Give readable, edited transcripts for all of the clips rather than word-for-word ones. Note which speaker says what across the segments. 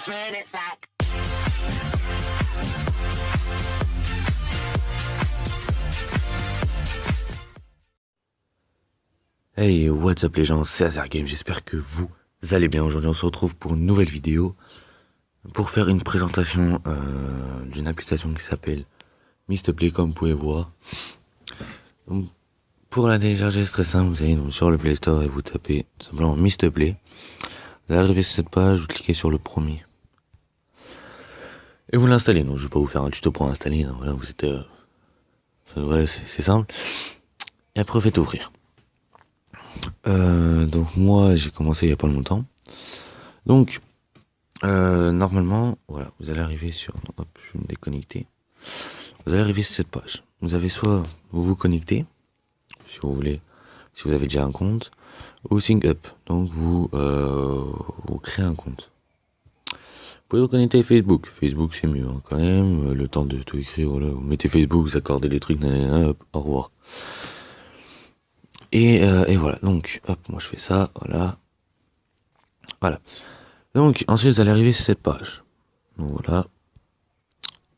Speaker 1: Hey, what's up les gens, c'est Azergame, j'espère que vous allez bien. Aujourd'hui on se retrouve pour une nouvelle vidéo pour faire une présentation d'une application qui s'appelle Mistplay, comme vous pouvez voir. Donc, pour la télécharger c'est très simple, vous allez donc sur le Play Store et vous tapez tout simplement Mistplay. Vous allez arriver sur cette page, vous cliquez sur le premier et vous l'installez. Donc je vais pas vous faire un tuto pour installer, hein. Voilà, vous êtes voilà, c'est simple. Et après vous faites ouvrir. Donc moi j'ai commencé il y a pas longtemps. Donc normalement voilà, vous allez arriver sur, hop, je vais me déconnecter. Vous allez arriver sur cette page. Vous avez soit vous vous connectez si vous voulez, si vous avez déjà un compte, ou sync up. Donc vous créez un compte. Vous pouvez vous connecter à Facebook. Facebook c'est mieux hein, quand même. Le temps de tout écrire, voilà, vous mettez Facebook, vous accordez les trucs, hop, au revoir. Et voilà, donc hop, moi je fais ça, voilà. Donc ensuite vous allez arriver sur cette page. Donc voilà.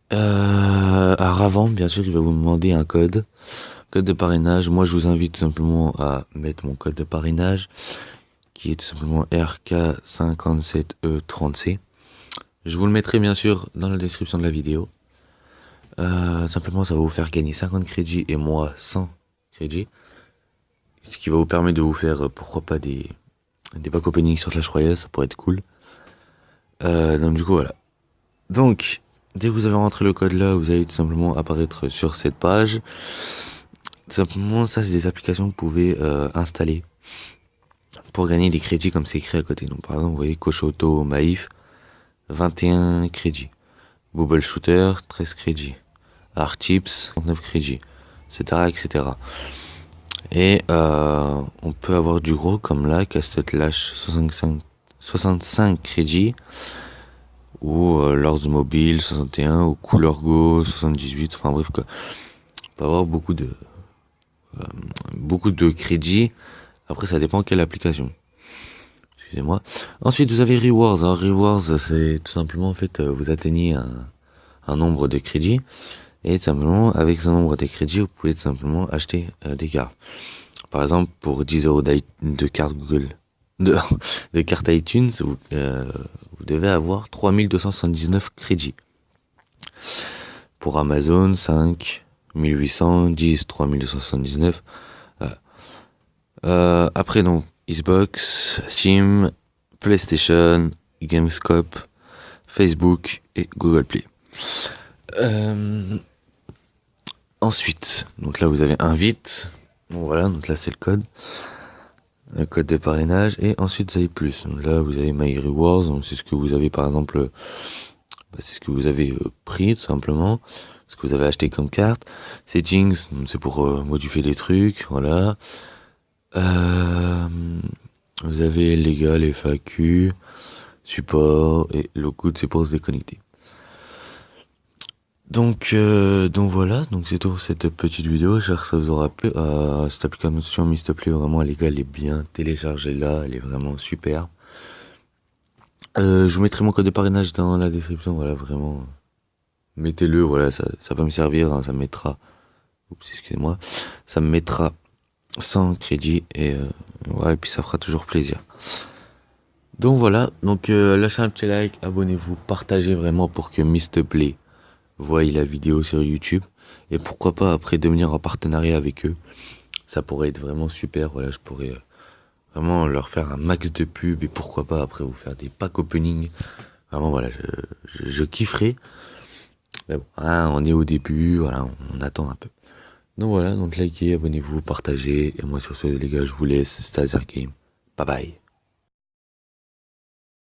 Speaker 1: Alors avant, bien sûr, il va vous demander un code de parrainage. Moi je vous invite tout simplement à mettre mon code de parrainage, qui est tout simplement RK57E30C. Je vous le mettrai bien sûr dans la description de la vidéo. Simplement ça va vous faire gagner 50 crédits et moi 100 crédits. Ce qui va vous permettre de vous faire, pourquoi pas, des pack opening sur Clash Royale, ça pourrait être cool. Donc du coup voilà. Donc dès que vous avez rentré le code là, vous allez tout simplement apparaître sur cette page. Tout simplement ça c'est des applications que vous pouvez installer pour gagner des crédits comme c'est écrit à côté. Donc par exemple vous voyez Cochoto, Maïf, 21 crédits. Bubble Shooter, 13 crédits. Archips, 39 crédits, etc. Et on peut avoir du gros comme là, Castet Lash 65 crédits, ou Lords Mobile 61, ou Couleur Go 78, enfin bref quoi. On peut avoir beaucoup de crédits. Après ça dépend quelle application. Excusez-moi. Ensuite vous avez Rewards. Alors Rewards c'est tout simplement en fait vous atteignez un nombre de crédits. Et tout simplement, avec ce nombre de crédits, vous pouvez tout simplement acheter des cartes. Par exemple, pour 10 € de carte Google, de carte iTunes, vous devez avoir 3279 crédits. Pour Amazon, 5, 1800, 10, 3279. Après, donc, Xbox, Steam, PlayStation, Gamescom, Facebook et Google Play. Ensuite, donc là vous avez invite, bon voilà, donc là c'est le code de parrainage, et ensuite vous avez plus, donc là vous avez My Rewards, donc c'est ce que vous avez par exemple, c'est ce que vous avez pris tout simplement, ce que vous avez acheté comme carte. Settings, c'est pour modifier les trucs, voilà. Vous avez légal, FAQ, support, et le coût c'est pour se déconnecter. Donc voilà, donc c'est tout pour cette petite vidéo, j'espère que ça vous aura plu. Cette application Mistplay, vraiment les gars, elle est bien, téléchargez-la, elle est vraiment super. Je vous mettrai mon code de parrainage dans la description, voilà, vraiment, mettez-le, voilà, ça va me servir, hein, ça me mettra, excusez-moi, ça me mettra 100 crédits, et voilà, et puis ça fera toujours plaisir. Donc voilà, donc lâchez un petit like, abonnez-vous, partagez vraiment pour que Mistplay voyez la vidéo sur YouTube, et pourquoi pas après devenir en partenariat avec eux, ça pourrait être vraiment super. Voilà, je pourrais vraiment leur faire un max de pub, et pourquoi pas après vous faire des pack opening. Vraiment voilà, je kifferais, mais bon, hein, on est au début, voilà, on attend un peu. Donc voilà, donc likez, abonnez-vous, partagez, et moi sur ce les gars je vous laisse, c'était Azergame, bye bye.